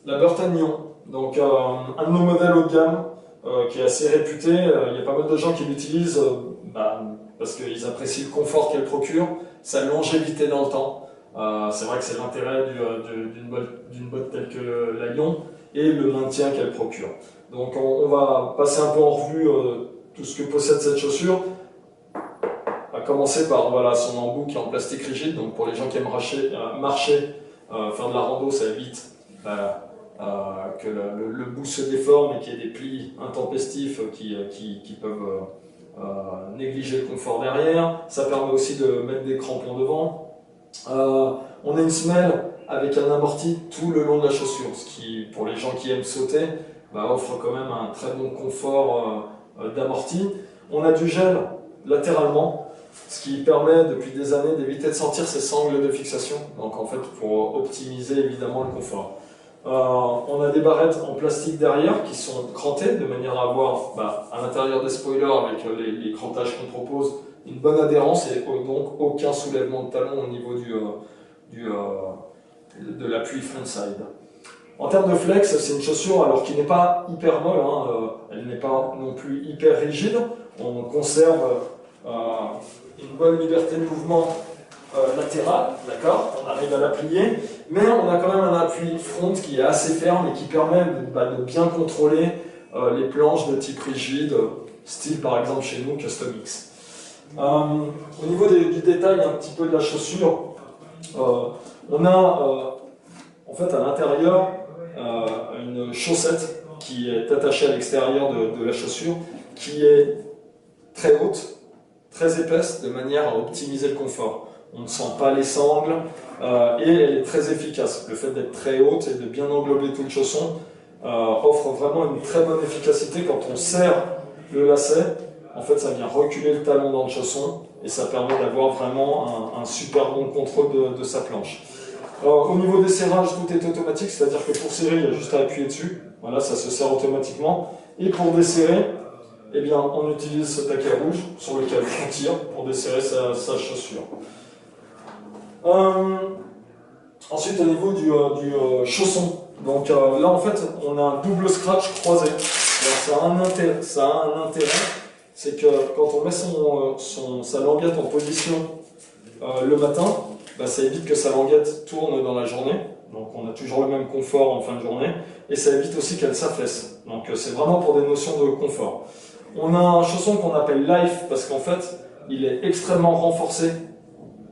La Burton Nyon, donc un de nos modèles haut de gamme qui est assez réputé. Il y a pas mal de gens qui l'utilisent parce qu'ils apprécient le confort qu'elle procure, sa longévité dans le temps. C'est vrai que c'est l'intérêt d'une botte telle que la Nyon et le maintien qu'elle procure. Donc on va passer un peu en revue tout ce que possède cette chaussure. À commencer par voilà, son embout qui est en plastique rigide, donc pour les gens qui aiment marcher, faire de la rando, ça évite que le bout se déforme et qu'il y ait des plis intempestifs qui peuvent négliger le confort derrière. Ça permet aussi de mettre des crampons devant. On a une semelle avec un amorti tout le long de la chaussure, ce qui, pour les gens qui aiment sauter, offre quand même un très bon confort d'amorti. On a du gel latéralement, ce qui permet depuis des années d'éviter de sentir ces sangles de fixation, donc en fait pour optimiser évidemment le confort. On a des barrettes en plastique derrière qui sont crantées de manière à avoir à l'intérieur des spoilers avec les crantages qu'on propose une bonne adhérence et donc aucun soulèvement de talon au niveau de l'appui frontside. En termes de flex, c'est une chaussure alors qui n'est pas hyper molle, elle n'est pas non plus hyper rigide, on conserve une bonne liberté de mouvement latérale, d'accord, on arrive à la plier, mais on a quand même un appui front qui est assez ferme et qui permet de bien contrôler les planches de type rigide, style par exemple chez nous Custom X. Au niveau du détail un petit peu de la chaussure, on a en fait à l'intérieur une chaussette qui est attachée à l'extérieur de la chaussure, qui est très haute, très épaisse, de manière à optimiser le confort. On ne sent pas les sangles et elle est très efficace. Le fait d'être très haute et de bien englober tout le chausson offre vraiment une très bonne efficacité. Quand on serre le lacet, en fait ça vient reculer le talon dans le chausson et ça permet d'avoir vraiment un super bon contrôle de sa planche. Au niveau des serrages, tout est automatique, c'est-à-dire que pour serrer, il y a juste à appuyer dessus. Voilà, ça se serre automatiquement. Et pour desserrer, eh bien, on utilise ce taquet rouge sur lequel on tire pour desserrer sa chaussure. Ensuite, au niveau du chausson, donc là en fait, on a un double scratch croisé. Alors, ça a un intérêt, c'est que quand on met sa languette en position le matin, ça évite que sa languette tourne dans la journée. Donc on a toujours le même confort en fin de journée. Et ça évite aussi qu'elle s'affaisse. Donc c'est vraiment pour des notions de confort. On a un chausson qu'on appelle Life parce qu'en fait, il est extrêmement renforcé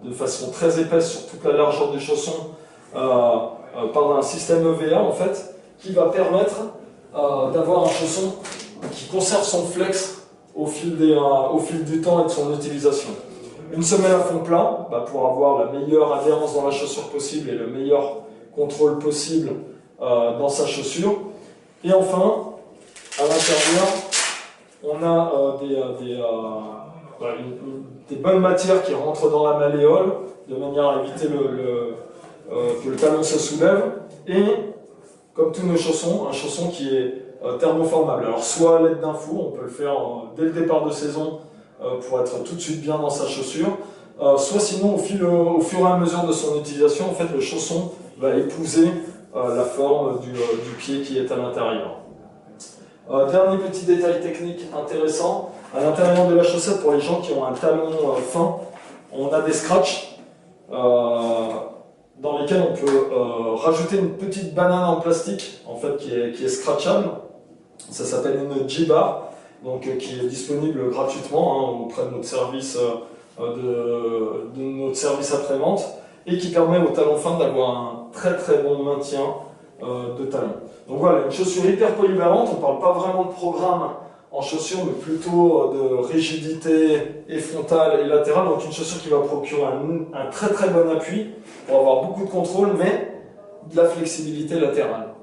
de façon très épaisse sur toute la largeur du chausson par un système EVA en fait, qui va permettre d'avoir un chausson qui conserve son flex au fil du temps et de son utilisation. Une semelle à fond plat pour avoir la meilleure adhérence dans la chaussure possible et le meilleur contrôle possible dans sa chaussure. Et enfin, à l'intérieur, on a des bonnes matières qui rentrent dans la malléole de manière à éviter que le talon se soulève. Et comme tous nos chaussons, un chausson qui est thermoformable. Alors soit à l'aide d'un four, on peut le faire dès le départ de saison pour être tout de suite bien dans sa chaussure, soit sinon au fur et à mesure de son utilisation, en fait, le chausson va épouser la forme du pied qui est à l'intérieur. Dernier petit détail technique intéressant, à l'intérieur de la chaussette, pour les gens qui ont un talon fin, on a des scratchs dans lesquels on peut rajouter une petite banane en plastique en fait, qui est scratchable. Ça s'appelle une G-bar, donc qui est disponible gratuitement auprès de notre service après-vente et qui permet au talon fin d'avoir un très très bon maintien de talon. Donc voilà, une chaussure hyper polyvalente, on ne parle pas vraiment de programme en chaussure, mais plutôt de rigidité et frontale et latérale, donc une chaussure qui va procurer un très très bon appui pour avoir beaucoup de contrôle, mais de la flexibilité latérale.